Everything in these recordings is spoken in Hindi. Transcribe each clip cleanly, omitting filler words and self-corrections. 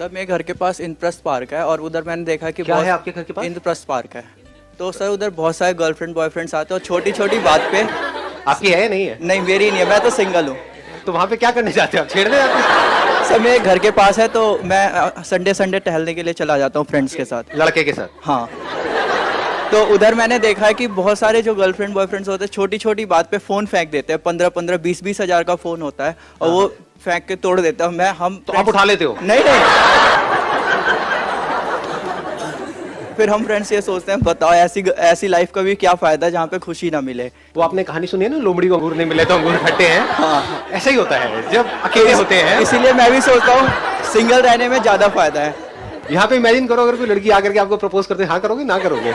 सर मेरे घर के पास इंद्रप्रस्थ पार्क है और उधर मैंने देखा कि क्या है आपके घर के पास? इंद्रप्रस्थ पार्क है। तो सर उधर बहुत सारे गर्लफ्रेंड बॉयफ्रेंड्स आते हैं और छोटी छोटी बात पे। आपकी है या नहीं है? नहीं मेरी नहीं है, मैं तो सिंगल हूँ। तो वहाँ पे क्या करने जाते हो आप? छेड़ने जाते हो? सर मेरे घर के पास है तो मैं संडे संडे टहलने के लिए चला जाता हूँ फ्रेंड्स के साथ। लड़के के साथ? हाँ। तो उधर मैंने देखा है कि बहुत सारे जो गर्लफ्रेंड बॉयफ्रेंड्स होते हैं छोटी छोटी बात पे फोन फेंक देते हैं। 15-15 20-20 हजार का फोन होता है और वो फेंक के तोड़ देता है। हम तो आप उठा लेते हो? नहीं नहीं। फिर हम फ्रेंड्स ये सोचते हैं बताओ ऐसी लाइफ का भी क्या फायदा जहाँ पे खुशी ना मिले। वो आपने कहानी सुनी है ना, लोमड़ी को अंगूर नहीं मिले तो अंगूर खट्टे हैं। हाँ ऐसा ही होता है जब अकेले होते हैं। इसीलिए मैं भी सोचता हूँ सिंगल रहने में ज्यादा फायदा है। यहाँ पे इमेजिन करो अगर कोई लड़की आकर के आपको प्रपोज करते, हाँ करोगे ना करोगे?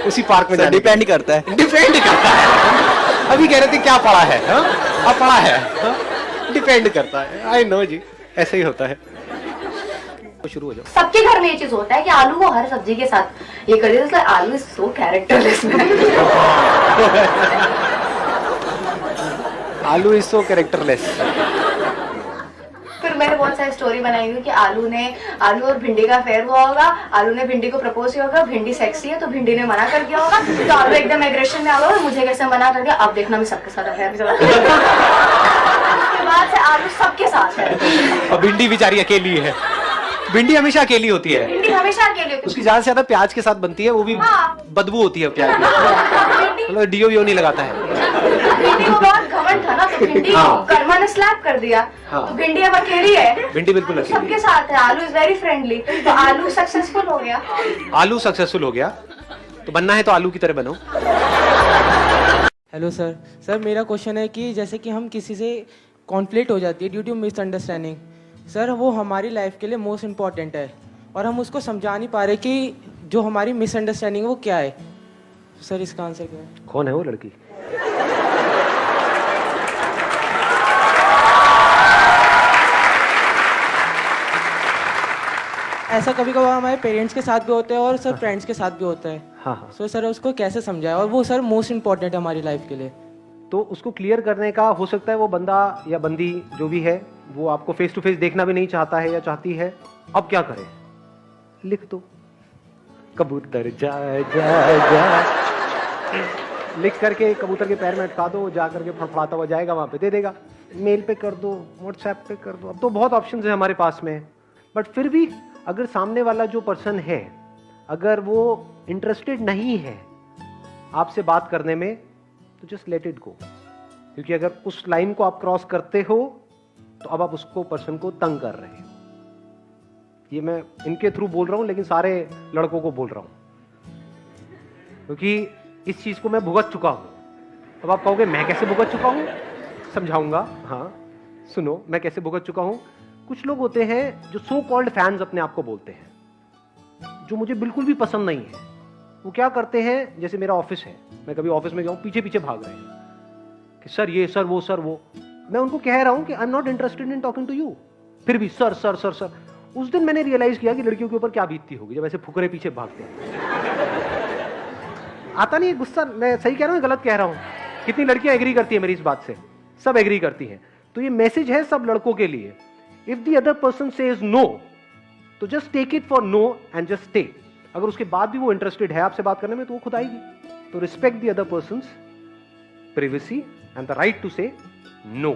उसी पार्क में डिपेंड करता है। डिपेंड करता है। अभी कह रहे थे क्या पढ़ा है? अब पढ़ा है। डिपेंड करता है। आई नो जी, ऐसे ही होता है। तो शुरू हो जाओ। सबके घर में ये चीज होता है कि आलू को हर सब्जी के साथ ये कर देते हैं। आलू इज सो कैरेक्टरलेस। आलू इज सो कैरेक्टरलेस। फिर मैंने बहुत सारी स्टोरी बनाई हुई कि आलू और भिंडी का अफेयर हुआ होगा। आलू ने भिंडी को प्रपोज किया होगा, भिंडी सेक्सी है तो भिंडी ने मना कर दिया होगा। तो आलू एकदम एग्रेशन में आ गया, मुझे कैसे मना कर दिया, अब देखना मैं सबके साथ अफेयर। उसके बाद से आलू सबके साथ है और भिंडी बेचारी अकेली है। भिंडी हमेशा अकेली होती है। भिंडी हमेशा अकेले। उसकी ज्यादा से ज्यादा प्याज के साथ बनती है, वो भी बदबू होती है प्याज की। मतलब डीओ वीओ नहीं लगाता है। भिंडी को बहुत घमंड था ना, तो भिंडी को कर्मा ने स्लैप कर दिया। तो भिंडी अब अकेली है। भिंडी बिल्कुल अकेली सबके साथ है। आलू इज वेरी फ्रेंडली। तो आलू सक्सेसफुल हो गया। आलू सक्सेसफुल हो गया तो बनना है तो आलू की तरह बनो। Hello sir. सर मेरा क्वेश्चन है कि जैसे कि हम किसी से कॉन्फ्लिक्ट हो जाती है ड्यू टू मिसअंडरस्टैंडिंग, सर वो हमारी लाइफ के लिए मोस्ट इम्पॉर्टेंट है और हम उसको समझा नहीं पा रहे कि जो हमारी मिसअंडरस्टैंडिंग है वो क्या है। सर इसका आंसर क्या है? कौन है वो लड़की? ऐसा कभी कभार हमारे पेरेंट्स के साथ भी होता है और सर फ्रेंड्स के साथ भी होता है। हाँ। सो सर उसको कैसे समझाए, और वो सर मोस्ट इम्पॉर्टेंट है हमारी लाइफ के लिए। तो उसको क्लियर करने का हो सकता है वो बंदा या बंदी जो भी है वो आपको फेस टू फेस देखना भी नहीं चाहता है या चाहती है। अब क्या करें? लिख दो, कबूतर जा जा जा। लिख करके कबूतर के पैर में अटका दो, जा करके फड़फड़ाता हुआ जाएगा, वहां पे दे देगा। मेल पे कर दो, व्हाट्सएप पे कर दो। अब तो बहुत ऑप्शंस है हमारे पास में। बट फिर भी अगर सामने वाला जो पर्सन है अगर वो इंटरेस्टेड नहीं है आपसे बात करने में, तो जस्ट लेट इट गो। क्योंकि अगर उस लाइन को आप क्रॉस करते हो तो अब आप उसको पर्सन को तंग कर रहे हो। ये मैं इनके थ्रू बोल रहा हूं लेकिन सारे लड़कों को बोल रहा हूं क्योंकि इस चीज को मैं भुगत चुका हूं। अब आप कहोगे मैं कैसे भुगत चुका हूं? समझाऊंगा। हाँ सुनो, मैं कैसे भुगत चुका हूं। कुछ लोग होते हैं जो सो कॉल्ड फैंस अपने आप को बोलते हैं, जो मुझे बिल्कुल भी पसंद नहीं है। वो क्या करते हैं, जैसे मेरा ऑफिस है, मैं कभी ऑफिस में जाऊं पीछे पीछे भाग रहे हैं कि सर ये, सर वो। मैं उनको कह रहा हूं कि I am not interested in talking to you, फिर भी सर सर सर सर। उस दिन मैंने रियलाइज किया कि लड़कियों के ऊपर क्या बीतती होगी जब ऐसे फुकरे पीछे भागते हैं। आता नहीं है गुस्सा? मैं सही कह रहा हूं, गलत कह रहा हूं? कितनी लड़कियां एग्री करती है मेरी इस बात से? सब एग्री करती हैं। तो ये मैसेज है सब लड़कों के लिए। If the other person says no तो just take it for no and just stay. अगर उसके बाद भी वो इंटरेस्टेड है आपसे बात करने में तो वो खुद आएगी। तो respect the other person's privacy and the right to say no.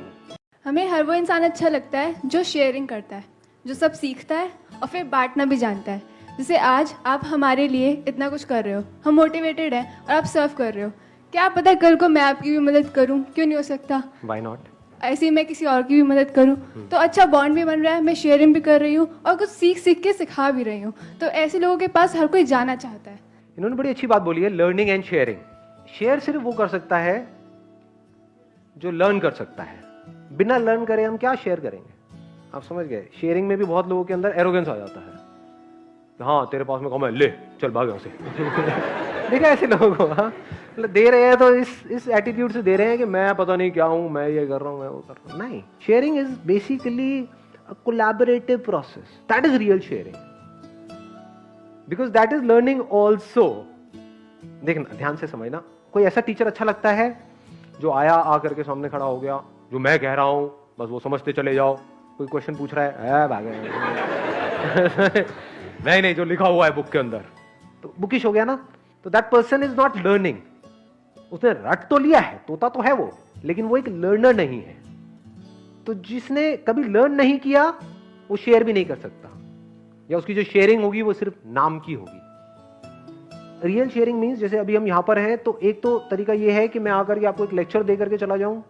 हमें हर वो इंसान अच्छा लगता है जो शेयरिंग करता है, जो सब सीखता है और फिर बांटना भी जानता है। जैसे आज आप हमारे लिए इतना कुछ कर रहे हो, हम मोटिवेटेड हैं और आप सर्व कर रहे हो। क्या पता कल को मैं आपकी भी मदद करूं, क्यों नहीं हो सकता? Why not? ऐसे ही मैं किसी और की भी मदद करूं तो अच्छा बॉन्ड भी बन रहा है। मैं शेयरिंग भी कर रही हूँ और कुछ सीख के सिखा भी रही हूँ। तो ऐसे लोगों के पास हर कोई जाना चाहता है। इन्होंने बड़ी अच्छी बात बोली है, लर्निंग एंड शेयरिंग। शेयर सिर्फ वो कर सकता है जो लर्न कर सकता है। बिना लर्न करे हम क्या शेयर करेंगे? आप समझ गए? शेयरिंग में भी बहुत लोगों के अंदर एरोगेंस आ जाता है। हाँ तेरे पास में कम है, ले चल भाग यहाँ से। देखा ऐसे लोगों को? हाँ मतलब दे रहे हैं तो इस एटीट्यूड से दे रहे हैं कि मैं पता नहीं क्या हूं, मैं ये कर रहा हूं, मैं वो कर रहा हूं। नहीं, sharing is basically a collaborative process. That is real sharing because that is learning also. देखना, ध्यान से समझना। कोई ऐसा टीचर अच्छा लगता है जो आया, आकर के सामने खड़ा हो गया, जो मैं कह रहा हूं बस वो समझते चले जाओ, कोई क्वेश्चन पूछ रहा है भागे नहीं, जो लिखा हुआ है बुक के अंदर, तो बुकिश हो गया ना। तो that person is not learning. उसने रट तो लिया है, तोता तो है वो, लेकिन वो एक लर्नर नहीं है। तो जिसने कभी लर्न नहीं किया वो शेयर भी नहीं कर सकता, या उसकी जो शेयरिंग होगी वो सिर्फ नाम की होगी। रियल शेयरिंग मीन्स, जैसे अभी हम यहां पर हैं, तो एक तो तरीका ये है कि मैं आकर के आपको एक लेक्चर दे करके चला जाऊं।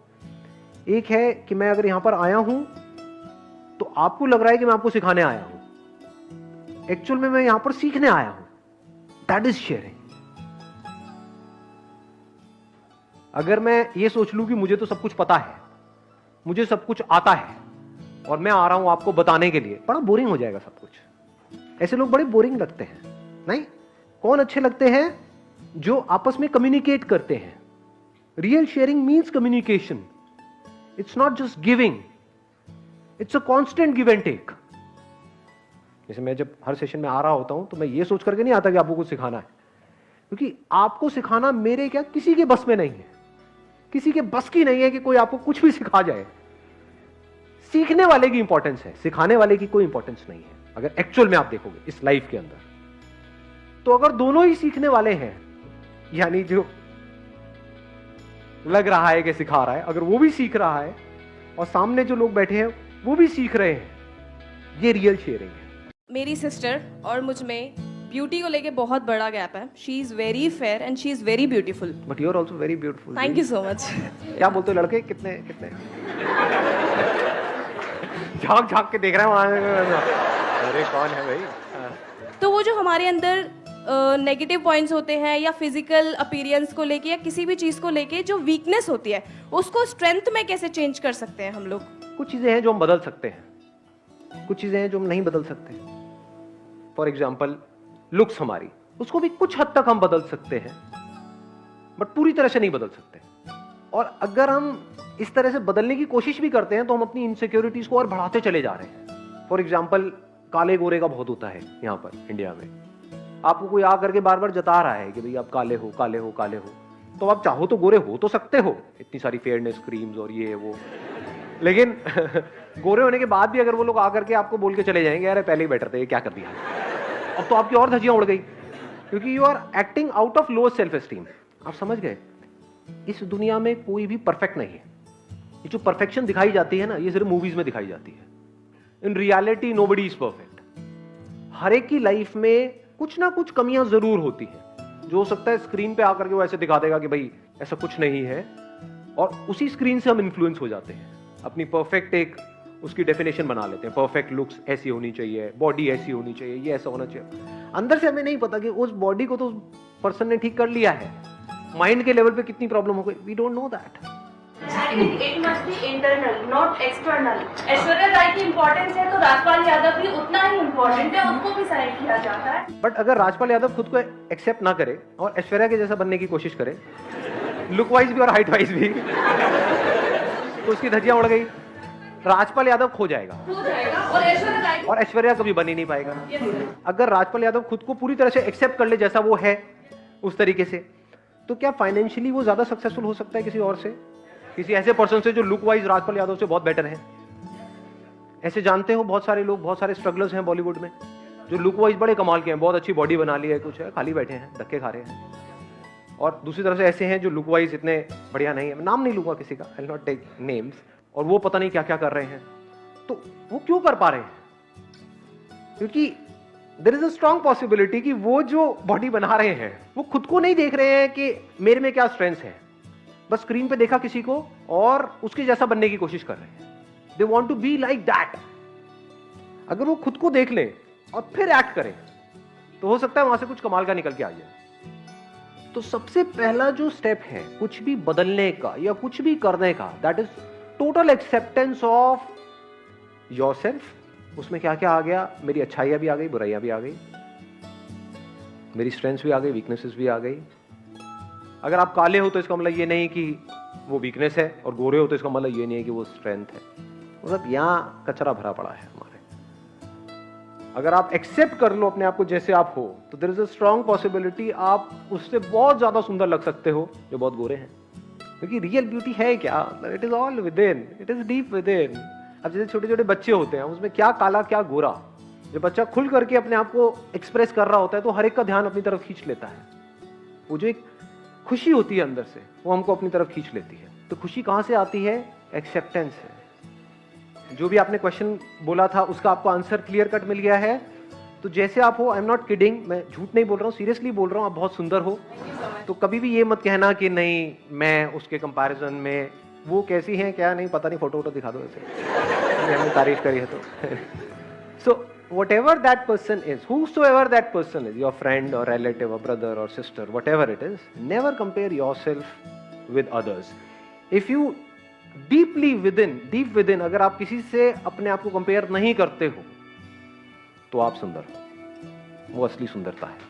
एक है कि मैं अगर यहां पर आया हूं तो आपको लग रहा है कि मैं आपको सिखाने आया हूं, एक्चुअल में मैं यहां पर सीखने आया हूं। That is sharing. अगर मैं ये सोच लूं कि मुझे तो सब कुछ पता है, मुझे सब कुछ आता है और मैं आ रहा हूं आपको बताने के लिए, बड़ा बोरिंग हो जाएगा सब कुछ। ऐसे लोग बड़े बोरिंग लगते हैं। नहीं, कौन अच्छे लगते हैं? जो आपस में कम्युनिकेट करते हैं। Real sharing means communication. It's not just giving, it's a constant give and take. जैसे मैं जब हर सेशन में आ रहा होता हूं तो मैं ये सोच करके नहीं आता कि आपको कुछ सिखाना है, क्योंकि आपको सिखाना मेरे क्या किसी के बस में नहीं है। किसी के बस की नहीं है कि कोई आपको कुछ भी सिखा जाए। सीखने वाले की इंपॉर्टेंस है, सिखाने वाले की कोई इंपॉर्टेंस नहीं है, अगर एक्चुअल में आप देखोगे इस लाइफ के अंदर। तो अगर दोनों ही सीखने वाले हैं, यानी जो लग रहा है कि सिखा रहा है, अगर वो भी सीख रहा है और सामने जो लोग बैठे हैं वो भी सीख रहे हैं, ये रियल शेयरिंग है। मेरी सिस्टर और मुझ में ब्यूटी को लेके बहुत बड़ा गैप है। She is very fair and she is very beautiful. But you are also very beautiful. Thank you so much. क्या बोलते हो लड़के? कितने कितने झांक झांक के देख रहे हैं वहां। अरे कौन है भाई? तो वो जो हमारे अंदर नेगेटिव पॉइंट्स होते हैं या फिजिकल अपीयरेंस को लेके या किसी भी चीज़ को लेके जो वीकनेस होती है, उसको स्ट्रेंथ में कैसे चेंज कर सकते हैं हम लोग? कुछ चीजें हैं जो हम बदल सकते हैं, कुछ चीजें हैं जो हम नहीं बदल सकते। फॉर एग्जाम्पल लुक्स हमारी, उसको भी कुछ हद तक हम बदल सकते हैं, बट पूरी तरह से नहीं बदल सकते। और अगर हम इस तरह से बदलने की कोशिश भी करते हैं तो हम अपनी इनसिक्योरिटीज को और बढ़ाते चले जा रहे हैं। फॉर एग्जाम्पल काले गोरे का बहुत होता है यहाँ पर इंडिया में। आपको कोई आ करके बार बार जता रहा है कि भाई आप काले हो, काले हो, काले हो, तो आप चाहो तो गोरे हो तो सकते हो, इतनी सारी फेयरनेस क्रीम्स और ये वो। लेकिन गोरे होने के बाद भी अगर वो लोग आकर के आपको बोल के चले जाएंगे, यार पहले ही बेटर थे, ये क्या कर दिया, अब तो आपकी और धज्जियां उड़ गई, क्योंकि you are acting out of lower self esteem. आप समझ गए? इस दुनिया में कोई भी परफेक्ट नहीं है। ये जो परफेक्शन दिखाई जाती है ना, ये सिर्फ मूवीज में दिखाई जाती है। In reality nobody is perfect. हर एक की लाइफ में कुछ ना कुछ कमियां जरूर होती हैं। जो हो सकता है स्क्रीन पे आकर के वो ऐसे दिखा देगा कि भाई ऐसा कुछ नहीं है, और उसी स्क्रीन से हम इन्फ्लुएंस हो जाते हैं, अपनी परफेक्ट एक उसकी डेफिनेशन बना लेते हैं। परफेक्ट लुक्स ऐसी होनी चाहिए, बॉडी ऐसी होनी चाहिए, ये ऐसा होना चाहिए। अंदर से हमें नहीं पता कि उस बॉडी को तो पर्सन ने ठीक कर लिया है, माइंड के लेवल पे कितनी प्रॉब्लम हो गई, we don't know that. It must be internal, not external. Aishwarya Rai की इम्पोर्टेंस है तो राजपाल यादव भी उतना ही इम्पोर्टेंट है, उनको भी साइड किया जाता है। बट अगर राजपाल यादव खुद को एक्सेप्ट ना करे और ऐश्वर्या के जैसा बनने की कोशिश करे, लुक वाइज भी और हाइट वाइज भी, तो उसकी धज्जियां उड़ गई, राजपाल यादव खो जाएगा और ऐश्वर्या कभी बन ही नहीं पाएगा। अगर राजपाल यादव खुद को पूरी तरह से एक्सेप्ट कर ले जैसा वो है उस तरीके से, तो क्या फाइनेंशियली वो ज्यादा सक्सेसफुल हो सकता है किसी और से, किसी ऐसे पर्सन से जो लुक वाइज राजपाल यादव से बहुत बेटर है? ऐसे जानते हो बहुत सारे लोग, बहुत सारे स्ट्रगलर्स हैं बॉलीवुड में जो लुक वाइज बड़े कमाल के हैं, बहुत अच्छी बॉडी बना ली है, कुछ है, खाली बैठे हैं, धक्के खा रहे हैं। और दूसरी तरफ से ऐसे हैं जो लुक वाइज इतने बढ़िया नहीं है, मैं नाम नहीं लूंगा किसी का, I will not take names, और वो पता नहीं क्या क्या कर रहे हैं। तो वो क्यों कर पा रहे हैं? क्योंकि there is a strong possibility कि वो जो बॉडी बना रहे हैं वो खुद को नहीं देख रहे हैं कि मेरे में क्या स्ट्रेंथ है, बस स्क्रीन पे देखा किसी को और उसके जैसा बनने की कोशिश कर रहे हैं। They want to be like that. अगर वो खुद को देख लें और फिर एक्ट करें तो हो सकता है वहां से कुछ कमाल का निकल के आ जाए। तो सबसे पहला जो स्टेप है कुछ भी बदलने का या कुछ भी करने का, that is total acceptance of yourself. उसमें क्या क्या आ गया? मेरी अच्छाइयां भी आ गई, बुराइयां भी आ गई, मेरी स्ट्रेंथ्स भी आ गई, वीकनेसेस भी आ गई। अगर आप काले हो तो इसका मतलब ये नहीं कि वो वीकनेस है, और गोरे हो तो इसका मतलब ये नहीं है कि वो स्ट्रेंथ है। मतलब यहाँ कचरा भरा पड़ा है हमारे। अगर आप एक्सेप्ट कर लो अपने आप को जैसे आप हो, तो there is a strong possibility आप उससे बहुत ज्यादा सुंदर लग सकते हो जो बहुत गोरे हैं। क्योंकि रियल ब्यूटी है क्या? It is all with in, it is deep with in. अब जैसे छोटे छोटे बच्चे होते हैं, उसमें क्या काला क्या गोरा, जब बच्चा खुल करके अपने आप को एक्सप्रेस कर रहा होता है तो हर एक का ध्यान अपनी तरफ खींच लेता है। वो जो एक खुशी होती है अंदर से, वो हमको अपनी तरफ खींच लेती है। तो खुशी कहाँ से आती है? एक्सेप्टेंस है। जो भी आपने क्वेश्चन बोला था उसका आपको आंसर क्लियर कट मिल गया है। तो जैसे आप हो, आई एम नॉट किडिंग, मैं झूठ नहीं बोल रहा हूँ, सीरियसली बोल रहा हूँ, आप बहुत सुंदर हो। तो कभी भी ये मत कहना कि नहीं मैं उसके कंपैरिजन में, वो कैसी हैं क्या नहीं पता नहीं, फोटो वोटो दिखा दो ऐसे हमने तारीफ करी है तो। सो whatever that person is, whosoever that person is, your friend or relative or brother or sister, whatever it is, never compare yourself with others. If you deep within, अगर आप किसी से अपने आप को कंपेयर नहीं करते हो तो आप सुंदर हो। वो असली सुंदरता है।